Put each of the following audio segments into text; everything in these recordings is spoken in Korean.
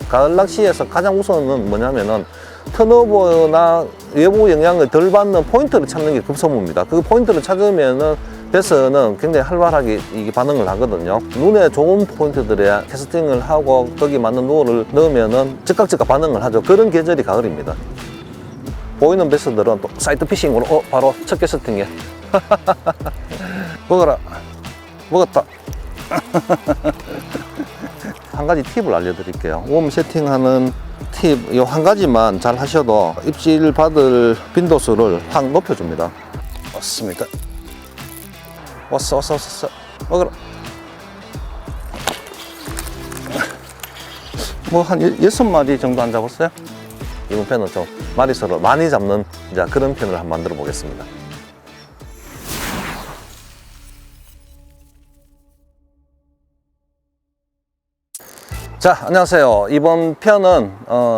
가을 낚시에서 가장 우선은 뭐냐면은 턴오버나 외부 영향을 덜 받는 포인트를 찾는 게 급선무입니다. 그 포인트를 찾으면은 베스는 굉장히 활발하게 이게 반응을 하거든요. 눈에 좋은 포인트들에 캐스팅을 하고 거기 맞는 루어를 넣으면은 즉각 반응을 하죠. 그런 계절이 가을입니다. 보이는 베스들은 또 사이트 피싱으로 바로 첫 캐스팅에 먹어라. 먹었다. 한 가지 팁을 알려드릴게요. 웜 세팅하는 팁, 이 한 가지만 잘 하셔도 입질 받을 빈도수를 확 높여줍니다. 왔습니다. 왔어. 먹어라. 뭐 한 6마리 정도 안 잡았어요? 이번 편은 좀 마리수를 많이 잡는 이제 그런 편을 한번 만들어 보겠습니다. 자, 안녕하세요. 이번 편은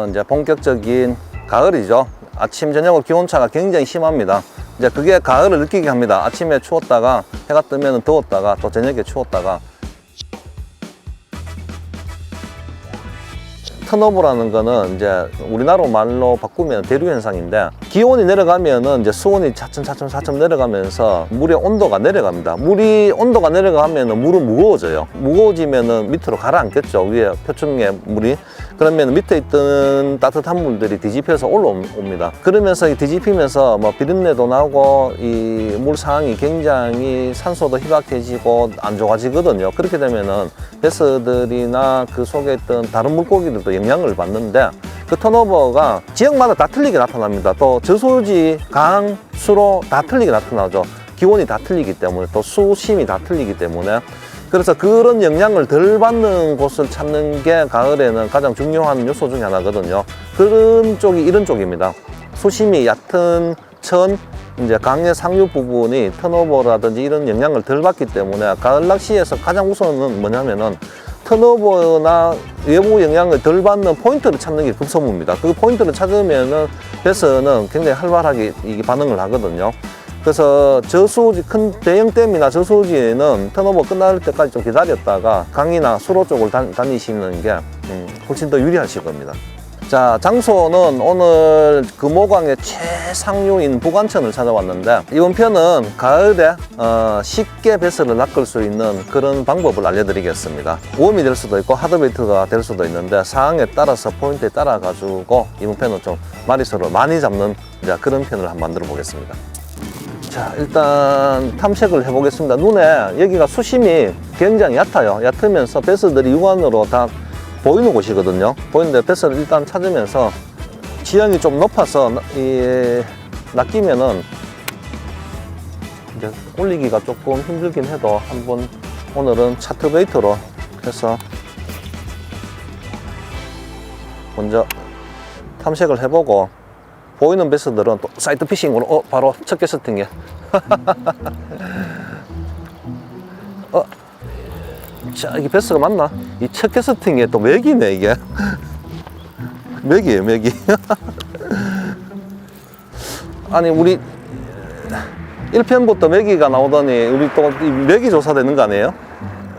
이제 본격적인 가을이죠. 아침 저녁으로 기온차가 굉장히 심합니다. 이제 그게 가을을 느끼게 합니다. 아침에 추웠다가 해가 뜨면 더웠다가 또 저녁에 추웠다가. 턴오버라는 거는 이제 우리나라 말로 바꾸면 대류 현상인데, 기온이 내려가면은 이제 수온이 차츰 내려가면서 물의 온도가 내려갑니다. 물이 온도가 내려가면은 물은 무거워져요. 무거워지면은 밑으로 가라앉겠죠. 위에 표층에 물이. 그러면 밑에 있던 따뜻한 물들이 뒤집혀서 올라옵니다. 그러면서 뒤집히면서 뭐 비린내도 나고 이 물 상황이 굉장히 산소도 희박해지고 안 좋아지거든요. 그렇게 되면은 베스들이나 그 속에 있던 다른 물고기들도 영향을 받는데, 그 턴오버가 지역마다 다 틀리게 나타납니다. 또 저수지, 강, 수로 다 틀리게 나타나죠. 기온이 다 틀리기 때문에, 또 수심이 다 틀리기 때문에. 그래서 그런 영향을 덜 받는 곳을 찾는 게 가을에는 가장 중요한 요소 중에 하나거든요. 그런 쪽이 이런 쪽입니다. 수심이 얕은 천, 이제 강의 상류 부분이 턴오버라든지 이런 영향을 덜 받기 때문에 가을 낚시에서 가장 우선은 뭐냐면은 턴오버나 외부 영향을 덜 받는 포인트를 찾는 게 급선무입니다. 그 포인트를 찾으면은 베스는 굉장히 활발하게 이게 반응을 하거든요. 그래서 저수지, 큰 대형댐이나 저수지에는 턴오버 끝날 때까지 좀 기다렸다가 강이나 수로 쪽을 다니시는 게 훨씬 더 유리하실 겁니다. 자, 장소는 오늘 금호강의 최상류인 부관천을 찾아왔는데, 이번 편은 가을에 쉽게 베스를 낚을 수 있는 그런 방법을 알려드리겠습니다. 웜이 될 수도 있고 하드베이트가 될 수도 있는데, 상황에 따라서 포인트에 따라 가지고 이번 편은 좀 마리수를 많이 잡는 이제 그런 편을 한번 만들어 보겠습니다. 자, 일단 탐색을 해보겠습니다. 눈에 여기가 수심이 굉장히 얕아요. 얕으면서 베스들이 육안으로 다 보이는 곳이거든요. 보이는데 베스를 일단 찾으면서 지형이 좀 높아서 낚이면은 이제 올리기가 조금 힘들긴 해도 한번 오늘은 차트 베이트로 해서 먼저 탐색을 해보고, 보이는 베스들은 또 사이트 피싱으로 바로 첫 캐스팅에 자, 이게 베스가 맞나? 이 첫 캐스팅에 또 맥이네, 이게. 맥이에요, 맥이. 아니, 우리 1편부터 맥이가 나오더니 우리 또 맥이 조사되는 거 아니에요?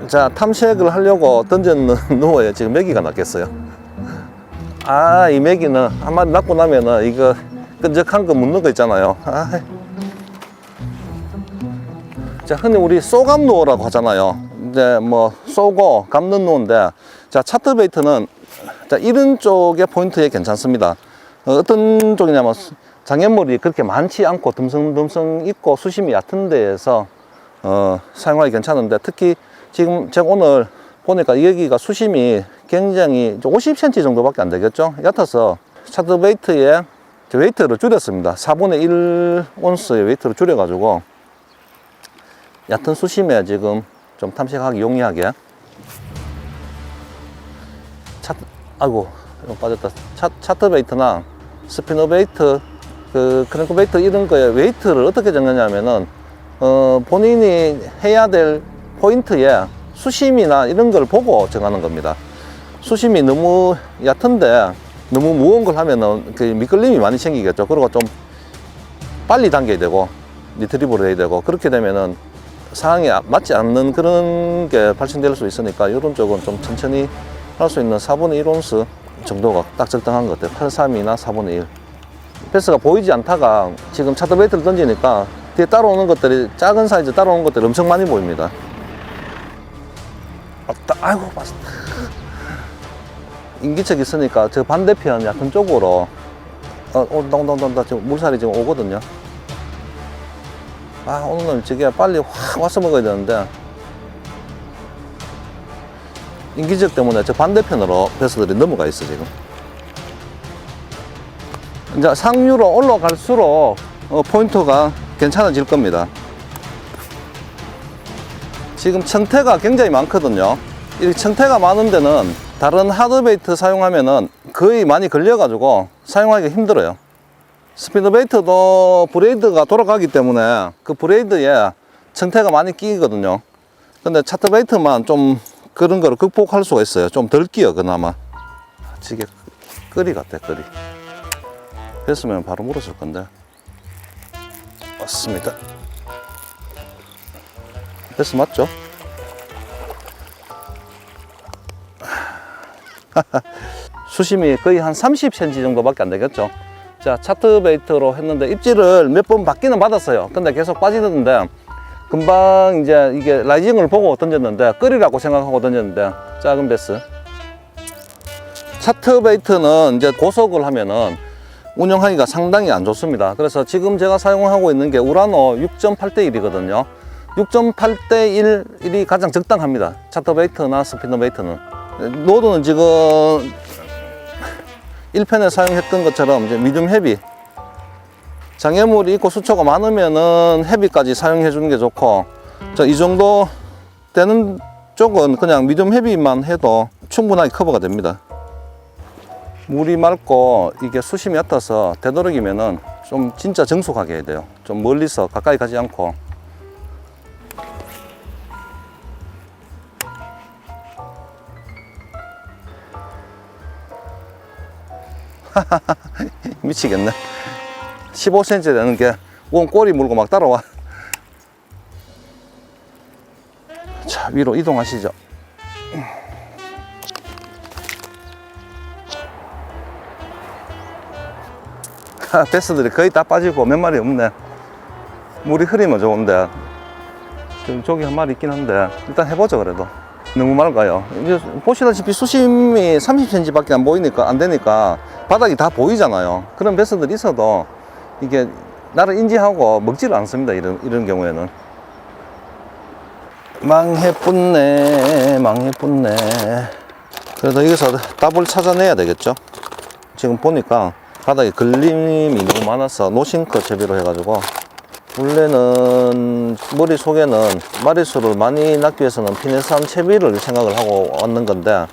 자, 탐색을 하려고 던졌는 누워에 지금 맥이가 낚였어요. 아, 이 맥이는 한 마리 낚고 나면은 이거 끈적한 거 묻는 거 있잖아요. 자, 흔히 우리 쏘감 누어라고 하잖아요. 이제 뭐 쏘고 감는 누어인데, 자, 차트 베이트는 자, 이런 쪽의 포인트에 괜찮습니다. 어떤 쪽이냐면 장애물이 그렇게 많지 않고 듬성듬성 있고 수심이 얕은 데에서 사용하기 괜찮은데, 특히 지금 제가 오늘 보니까 여기가 수심이 굉장히 50cm 정도밖에 안 되겠죠. 얕아서 차트 베이트에 웨이트를 줄였습니다. 4분의 1 온스의 웨이트를 줄여가지고 얕은 수심에 지금 좀 탐색하기 용이하게 아이고 빠졌다. 차트 베이트나 스피너 베이트, 그 크랭크 베이트 이런 거에 웨이트를 어떻게 정하냐면은 본인이 해야 될 포인트에 수심이나 이런 걸 보고 정하는 겁니다. 수심이 너무 얕은데 너무 무거운 걸 하면은 그 미끌림이 많이 생기겠죠. 그리고 좀 빨리 당겨야 되고 리트리브를 해야 되고, 그렇게 되면은 상황에 맞지 않는 그런 게 발생될 수 있으니까 이런 쪽은 좀 천천히 할 수 있는 4분의 1온스 정도가 딱 적당한 것 같아요. 832나 4분의 1. 베스가 보이지 않다가 지금 차트 베이트를 던지니까 뒤에 따라오는 것들이, 작은 사이즈 따라오는 것들이 엄청 많이 보입니다. 아이고, 맞았다. 인기척 있으니까 저 반대편 얕은 쪽으로 온다. 지금 물살이 지금 오거든요. 오늘 저게 빨리 확 와서 먹어야 되는데, 인기척 때문에 저 반대편으로 베스들이 넘어가 있어 지금. 이제 상류로 올라갈수록 포인트가 괜찮아질 겁니다. 지금 청태가 굉장히 많거든요. 이 청태가 많은 데는 다른 하드베이트 사용하면은 거의 많이 걸려가지고 사용하기가 힘들어요. 스피드베이트도 브레이드가 돌아가기 때문에 그 브레이드에 청태가 많이 끼거든요. 근데 차트베이트만 좀 그런 거를 극복할 수가 있어요. 좀 덜 끼어, 그나마. 지게 끄리 같아, 끄리. 됐으면 바로 물었을 건데. 맞습니다. 베스 맞죠? 수심이 거의 한 30cm 정도밖에 안 되겠죠. 자, 차트 베이트로 했는데 입질을 몇 번 받기는 받았어요. 근데 계속 빠지는데 금방 이제 이게 라이징을 보고 던졌는데, 끌이라고 생각하고 던졌는데 작은 베스. 차트 베이트는 이제 고속을 하면은 운영하기가 상당히 안 좋습니다. 그래서 지금 제가 사용하고 있는 게 우라노 6.8대 1이거든요. 6.8대 1이 가장 적당합니다. 차트 베이트나 스피너 베이트는. 노드는 지금 1편에 사용했던 것처럼 이제 미디움 헤비, 장애물이 있고 수초가 많으면은 헤비까지 사용해 주는 게 좋고, 이 정도 되는 쪽은 그냥 미디움 헤비만 해도 충분하게 커버가 됩니다. 물이 맑고 이게 수심이 얕아서 되도록이면은 좀 진짜 정숙하게 해야 돼요. 좀 멀리서 가까이 가지 않고. 미치겠네. 15cm 되는 게 원 꼬리 물고 막 따라와. 자, 위로 이동하시죠. 베스들이 거의 다 빠지고 몇 마리 없네. 물이 흐리면 좋은데 지금 저기 한 마리 있긴 한데 일단 해보죠. 그래도 너무 맑아요. 이제 보시다시피 수심이 30cm 밖에 안 보이니까, 안 되니까 바닥이 다 보이잖아요. 그런 베스들이 있어도 이게 나를 인지하고 먹지를 않습니다. 이런 경우에는. 망해뿐네. 그래도 여기서 답을 찾아내야 되겠죠. 지금 보니까 바닥에 걸림이 너무 많아서 노싱크 채비로 해가지고, 원래는 머릿속에는 마리수를 많이 낳기 위해서는 피네산 채비를 생각을 하고 왔는 건데,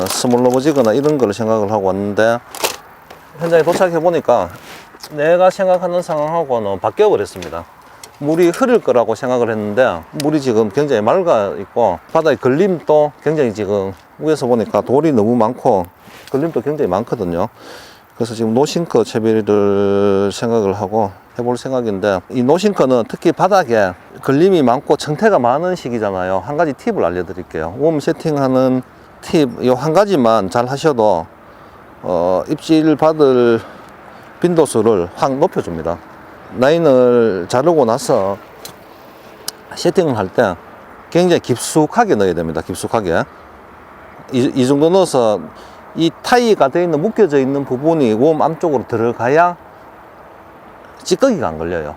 스몰로버지거나 이런 걸 생각을 하고 왔는데, 현장에 도착해 보니까 내가 생각하는 상황하고는 바뀌어 버렸습니다. 물이 흐를 거라고 생각을 했는데 물이 지금 굉장히 맑아 있고, 바닥에 걸림도 굉장히, 지금 위에서 보니까 돌이 너무 많고 걸림도 굉장히 많거든요. 그래서 지금 노싱크 채비를 생각을 하고 해볼 생각인데, 이 노싱크는 특히 바닥에 걸림이 많고 청태가 많은 시기잖아요. 한 가지 팁을 알려드릴게요. 웜 세팅하는 팁, 이 한 가지만 잘 하셔도 입질 받을 빈도수를 확 높여줍니다. 라인을 자르고 나서 세팅을 할 때 굉장히 깊숙하게 넣어야 됩니다. 깊숙하게. 이 정도 넣어서 이 타이가 되어 있는, 묶여져 있는 부분이 웜 안쪽으로 들어가야 찌꺼기가 안 걸려요.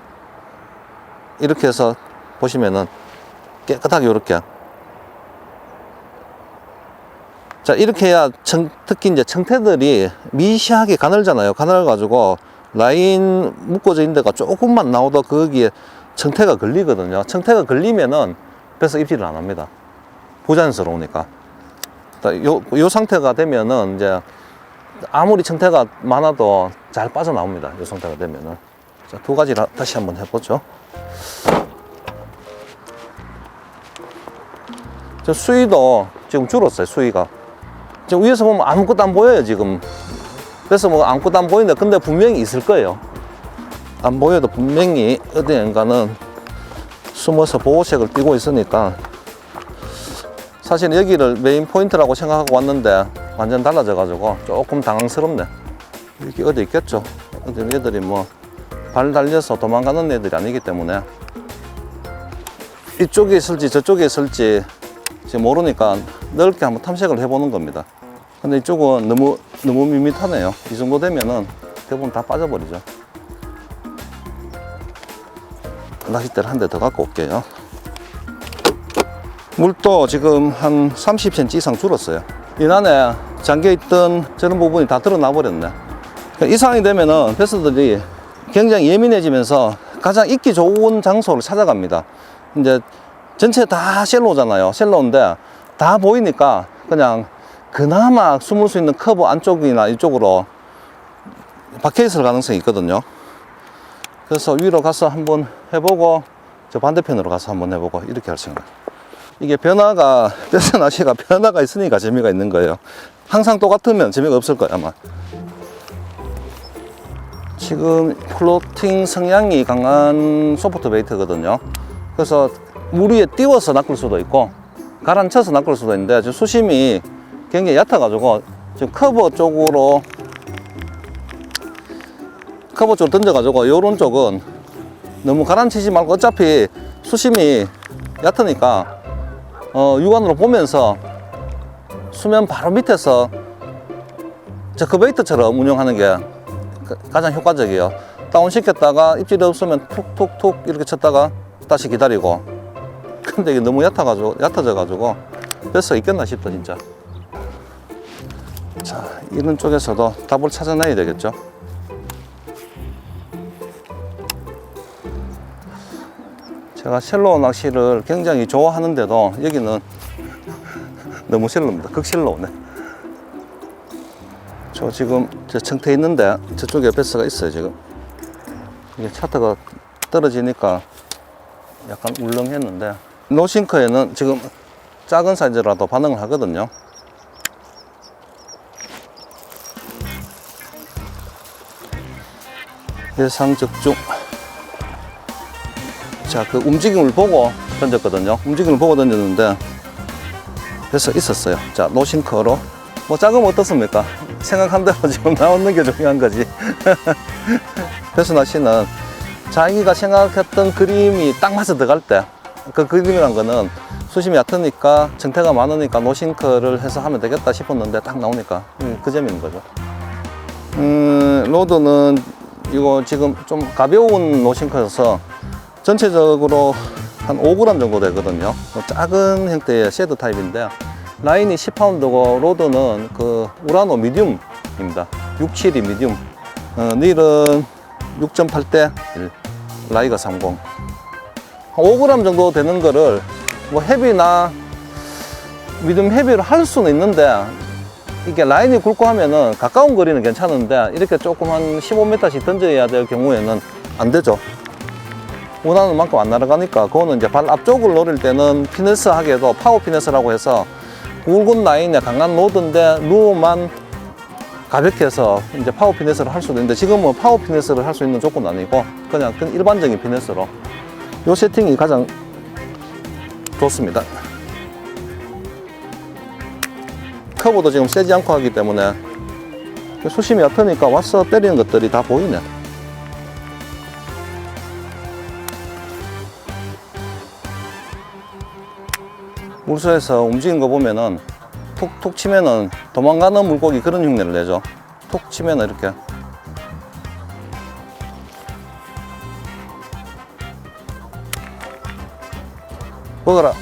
이렇게 해서 보시면은 깨끗하게 이렇게. 자, 이렇게 해야 특히 이제 청태들이 미시하게 가늘잖아요. 가늘어가지고 라인 묶어져 있는 데가 조금만 나오도 거기에 청태가 걸리거든요. 청태가 걸리면은 그래서 입질을 안 합니다. 부자연스러우니까. 요 상태가 되면은 이제 아무리 청태가 많아도 잘 빠져나옵니다. 요 상태가 되면은. 자, 두 가지 다시 한번 해보죠. 저 수위도 지금 줄었어요. 수위가. 지금 위에서 보면 아무것도 안 보여요. 지금. 그래서 뭐 아무것도 안 보이는데, 근데 분명히 있을 거예요. 안 보여도 분명히 어디엔가는 숨어서 보호색을 띠고 있으니까 사실 여기를 메인 포인트라고 생각하고 왔는데 완전 달라져 가지고 조금 당황스럽네. 이렇게 어디 있겠죠. 얘들이 뭐 발 달려서 도망가는 애들이 아니기 때문에 이쪽에 있을지 저쪽에 있을지 지금 모르니까 넓게 한번 탐색을 해보는 겁니다. 근데 이쪽은 너무 밋밋하네요. 이 정도 되면은 대부분 다 빠져버리죠. 낚싯대를 한 대 더 갖고 올게요. 물도 지금 한 30cm 이상 줄었어요. 이 안에 잠겨있던 저런 부분이 다 드러나 버렸네. 이 상황이 되면은 베스들이 굉장히 예민해지면서 가장 있기 좋은 장소를 찾아갑니다. 이제 전체 다 셀로잖아요. 셀로인데 다 보이니까 그냥 그나마 숨을 수 있는 커브 안쪽이나 이쪽으로 박혀 있을 가능성이 있거든요. 그래서 위로 가서 한번 해보고 저 반대편으로 가서 한번 해보고 이렇게 할 생각. 이게 변화가, 베스 낚시가 변화가 있으니까 재미가 있는 거예요. 항상 똑같으면 재미가 없을 거예요, 아마. 지금 플로팅 성향이 강한 소프트 베이트거든요. 그래서 물 위에 띄워서 낚을 수도 있고 가라앉혀서 낚을 수도 있는데 지금 수심이 굉장히 얕아가지고 지금 커버 쪽으로 던져가지고 요런 쪽은 너무 가라앉히지 말고 어차피 수심이 얕으니까 육안으로 보면서 수면 바로 밑에서 저크베이트처럼 운영하는 게 가장 효과적이에요. 다운시켰다가 입질이 없으면 툭툭툭 이렇게 쳤다가 다시 기다리고. 근데 이게 너무 얕아져가지고 베스가 있겠나 싶다 진짜. 자, 이런 쪽에서도 답을 찾아내야 되겠죠. 제가 셀로 낚시를 굉장히 좋아하는데도 여기는 너무 셀로입니다. 극셀로네. 저 지금 저 청태 있는데 저쪽에 베스가 있어요. 지금 이게 차트가 떨어지니까 약간 울렁했는데 노싱크에는 지금 작은 사이즈라도 반응을 하거든요. 예상적중. 자, 그 움직임을 보고 던졌거든요. 움직임을 보고 던졌는데 베스가 있었어요. 자, 노싱크로 뭐 작으면 어떻습니까? 생각한 대로 지금 나오는 게 중요한 거지. 베스 낚시는 자기가 생각했던 그림이 딱 맞아 들어갈 때, 그 그림이란 거는 수심이 얕으니까 정태가 많으니까 노싱크를 해서 하면 되겠다 싶었는데 딱 나오니까 그 점인 거죠. 로드는 이거 지금 좀 가벼운 노싱크여서 전체적으로 한 5g 정도 되거든요. 작은 형태의 쉐드 타입인데 라인이 10파운드고 로드는 그 우라노 미디움입니다. 672 미디움. 닐은 6.8대 1, 라이가 30. 5g 정도 되는 거를 뭐 헤비나 미디움 헤비를 할 수는 있는데 이게 라인이 굵고 하면은 가까운 거리는 괜찮은데 이렇게 조금 한 15m씩 던져야 될 경우에는 안 되죠. 원하는 만큼 안 날아가니까 그거는 이제 발 앞쪽을 노릴 때는 피네스하게도 파워 피네스라고 해서 굵은 라인에 강한 로드인데 루어만 가볍게 해서 이제 파워 피네스를 할 수도 있는데 지금은 파워 피네스를 할 수 있는 조건은 아니고 그냥 일반적인 피네스로 이 세팅이 가장 좋습니다. 커브도 지금 세지 않고 하기 때문에 수심이 얕으니까 와서 때리는 것들이 다 보이네. 물소에서 움직이는 거 보면은 툭툭 치면은 도망가는 물고기 그런 흉내를 내죠. 툭 치면은 이렇게. 먹어라.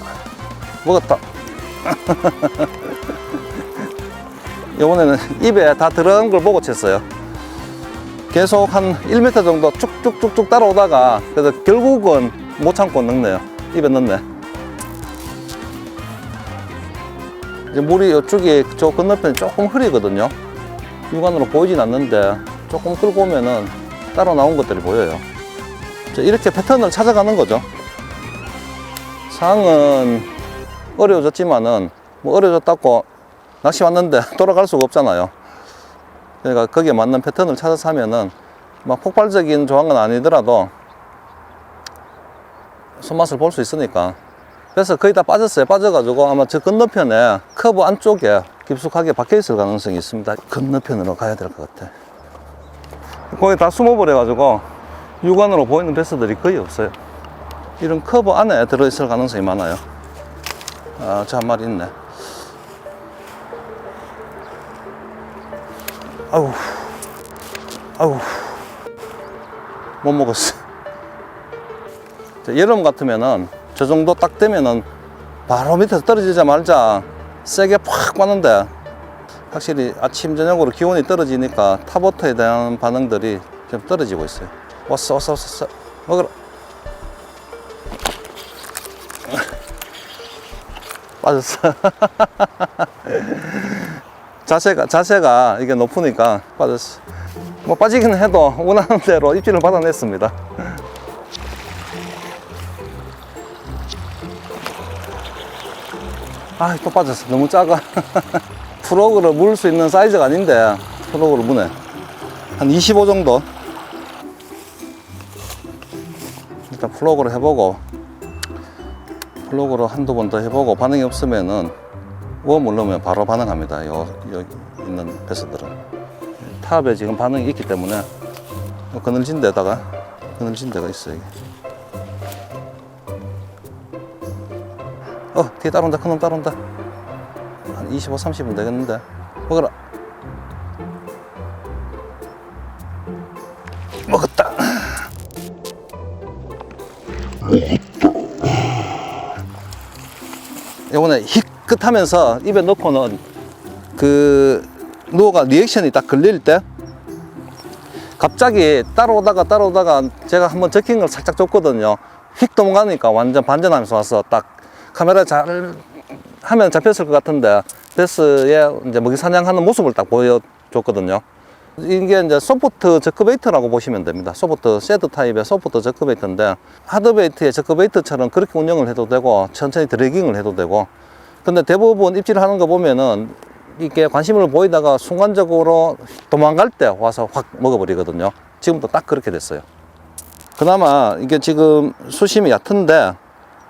먹었다. 이번에는 입에 다 들어간 걸 보고 쳤어요. 계속 한 1m 정도 쭉쭉쭉쭉 따라오다가 그래서 결국은 못 참고 넣네요. 입에 넣네. 이제 물이 이쪽이 저 건너편이 조금 흐리거든요. 육안으로 보이진 않는데 조금 끌고 오면은 따라 나온 것들이 보여요. 이렇게 패턴을 찾아가는 거죠. 상황은 어려워졌지만은 뭐 어려워졌다고 낚시 왔는데 돌아갈 수가 없잖아요. 그러니까 거기에 맞는 패턴을 찾아서 하면은 막 폭발적인 조항은 아니더라도 손맛을 볼 수 있으니까 그래서 거의 다 빠졌어요. 빠져가지고 아마 저 건너편에 커브 안쪽에 깊숙하게 박혀 있을 가능성이 있습니다. 건너편으로 가야 될 것 같아. 거기 다 숨어버려가지고 육안으로 보이는 베스들이 거의 없어요. 이런 커브 안에 들어있을 가능성이 많아요. 아, 저 한 마리 있네. 아우, 아우, 못 먹었어. 여름 같으면은 저 정도 딱 되면은 바로 밑에서 떨어지자마자 세게 팍 빠는데, 확실히 아침 저녁으로 기온이 떨어지니까 탑워터에 대한 반응들이 좀 떨어지고 있어요. 왔어 먹으라. 빠졌어. 자세가 이게 높으니까 빠졌어. 뭐 빠지긴 해도 원하는 대로 입질을 받아냈습니다. 아, 또 빠졌어. 너무 작아. 프로그를 물 수 있는 사이즈가 아닌데 프로그를 무네. 한 25 정도. 일단 플로그를 해보고, 플로그로 한두 번 더 해보고 반응이 없으면은 웜을 넣으면 바로 반응합니다. 여기 있는 베스들은 탑에 지금 반응이 있기 때문에 그늘진 데다가, 그늘진 데가 있어요. 뒤에 따라온다. 큰놈 따라온다. 한 25, 30분 되겠는데. 먹어라. 먹었다. 이번에 희끗하면서 입에 넣고는 그 누어가 리액션이 딱 걸릴 때 갑자기 따라오다가 제가 한번 적힌 걸 살짝 줬거든요. 휙 넘어가니까 완전 반전하면서 와서 딱 카메라 잘 하면 잡혔을 것 같은데 베스에 이제 먹이 사냥하는 모습을 딱 보여줬거든요. 이게 이제 소프트 저크베이트라고 보시면 됩니다. 소프트 쉐드 타입의 소프트 저크베이트인데, 하드베이트의 저크베이트처럼 그렇게 운영을 해도 되고 천천히 드래깅을 해도 되고, 근데 대부분 입질을 하는 거 보면은 이게 관심을 보이다가 순간적으로 도망갈 때 와서 확 먹어버리거든요. 지금도 딱 그렇게 됐어요. 그나마 이게 지금 수심이 얕은데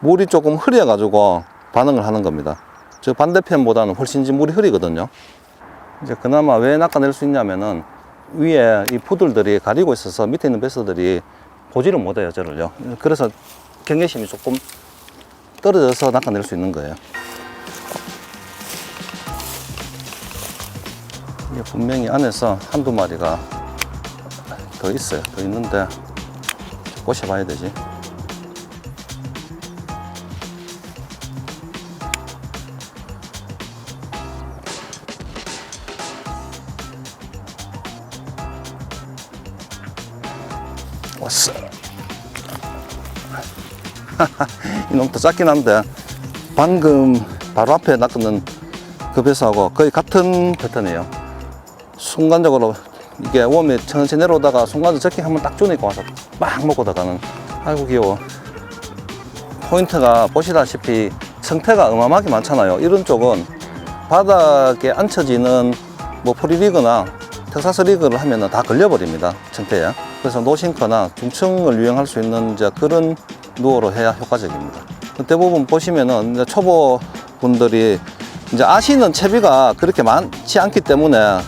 물이 조금 흐려가지고 반응을 하는 겁니다. 저 반대편보다는 훨씬 물이 흐리거든요. 이제 그나마 왜 낚아낼 수 있냐면은 위에 이 푸들들이 가리고 있어서 밑에 있는 베스들이 보지를 못해요, 저를요. 그래서 경계심이 조금 떨어져서 낚아낼 수 있는 거예요. 이게 분명히 안에서 한두 마리가 더 있어요. 더 있는데 꼬셔봐야 되지. 왔어. 이놈도 작긴 한데 방금 바로 앞에 낚는 그 배스하고 거의 같은 패턴이에요. 순간적으로 이게 웜이 천천히 내려오다가 순간적으로 저킹 한번 딱 주니까 와서 막 먹고 나가는. 아이고 귀여워. 포인트가 보시다시피 성태가 어마어마하게 많잖아요. 이런 쪽은 바닥에 앉혀지는 뭐 프리리그나 텍사스 리그를 하면은 다 걸려버립니다, 성태에. 그래서 노싱커나 중층을 유행할 수 있는 이제 그런 루어로 해야 효과적입니다. 대부분 보시면은 이제 초보 분들이 이제 아시는 채비가 그렇게 많지 않기 때문에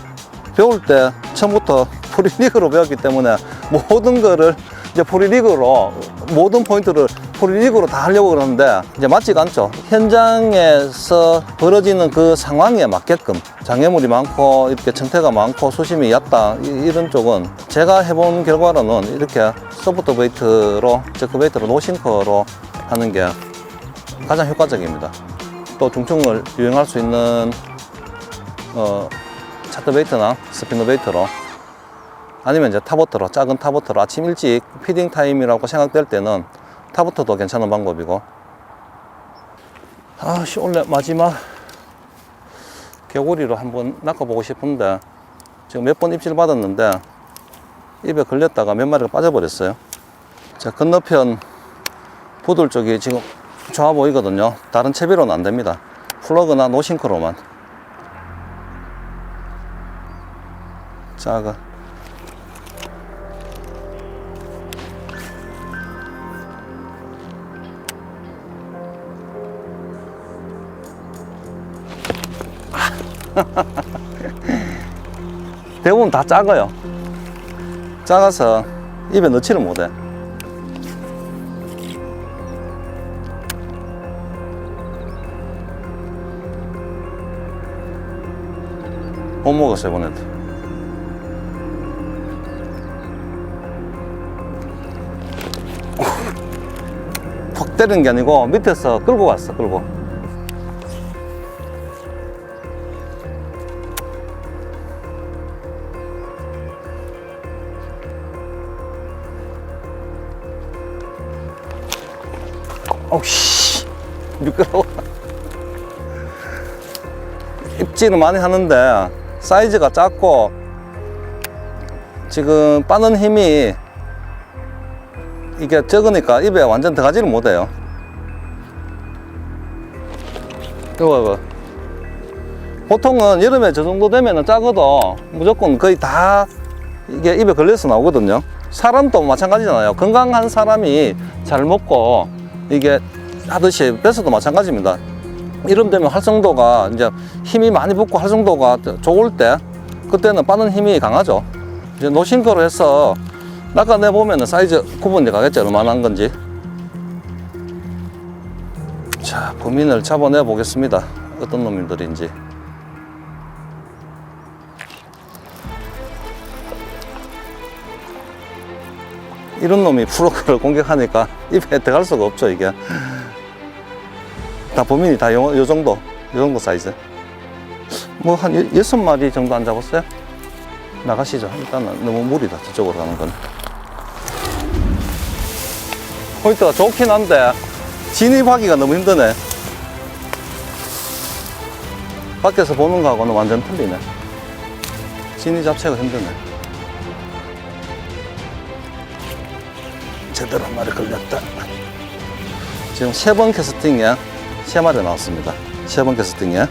배울 때 처음부터 프리리그로 배웠기 때문에 모든 거를 이제 프리리그로, 모든 포인트를 프리리그로 다 하려고 그러는데 이제 맞지가 않죠. 현장에서 벌어지는 그 상황에 맞게끔 장애물이 많고 이렇게 청태가 많고 수심이 얕다, 이런 쪽은 제가 해본 결과로는 이렇게 소프트 베이트로, 저크 베이트로, 노싱커로 하는 게 가장 효과적입니다. 또 중층을 유행할 수 있는 차트 베이트나 스피너 베이트로, 아니면 이제 탑워터로, 작은 탑워터로 아침 일찍 피딩 타임이라고 생각될 때는 탑워터도 괜찮은 방법이고. 아씨, 원래 마지막 개구리로 한번 낚아보고 싶은데 지금 몇 번 입질 받았는데 입에 걸렸다가 몇 마리가 빠져버렸어요. 자, 건너편 부들 쪽이 지금 좋아 보이거든요. 다른 채비로는 안 됩니다. 플러그나 노싱크로만. 작아. 대부분 다 작아요. 작아서 입에 넣지를 못해. 못 먹었어요, 이번에도. 퍽 때리는 게 아니고 밑에서 끌고 갔어, 끌고. 어우씨, 미끄러워. 입질은 많이 하는데 사이즈가 작고 지금 빠는 힘이 이게 적으니까 입에 완전 들어가지를 못해요. 이거 보통은 여름에 저 정도 되면 작아도 무조건 거의 다 이게 입에 걸려서 나오거든요. 사람도 마찬가지잖아요. 건강한 사람이 잘 먹고 이게 하듯이 뱃서도 마찬가지입니다. 이름 되면 활성도가 이제 힘이 많이 붙고 활성도가 좋을 때 그때는 빠는 힘이 강하죠. 이제 노신 거로 해서 낚아내 보면은 사이즈 구분이 가겠죠, 얼마나 한 건지. 자, 범인을 잡아내 보겠습니다. 어떤 놈들인지. 이런 놈이 프로를 공격하니까 입에 들어갈 수가 없죠, 이게. 다 범인이 다 요 정도 사이즈. 뭐 한 6마리 정도 안 잡았어요? 나가시죠. 일단은 너무 무리다, 저쪽으로 가는 건. 포인트가 좋긴 한데 진입하기가 너무 힘드네. 밖에서 보는 거하고는 완전 틀리네. 진입 자체가 힘드네. 제대로 한 마리 걸렸다. 지금 3번 캐스팅에 3마리 나왔습니다. 3번 캐스팅에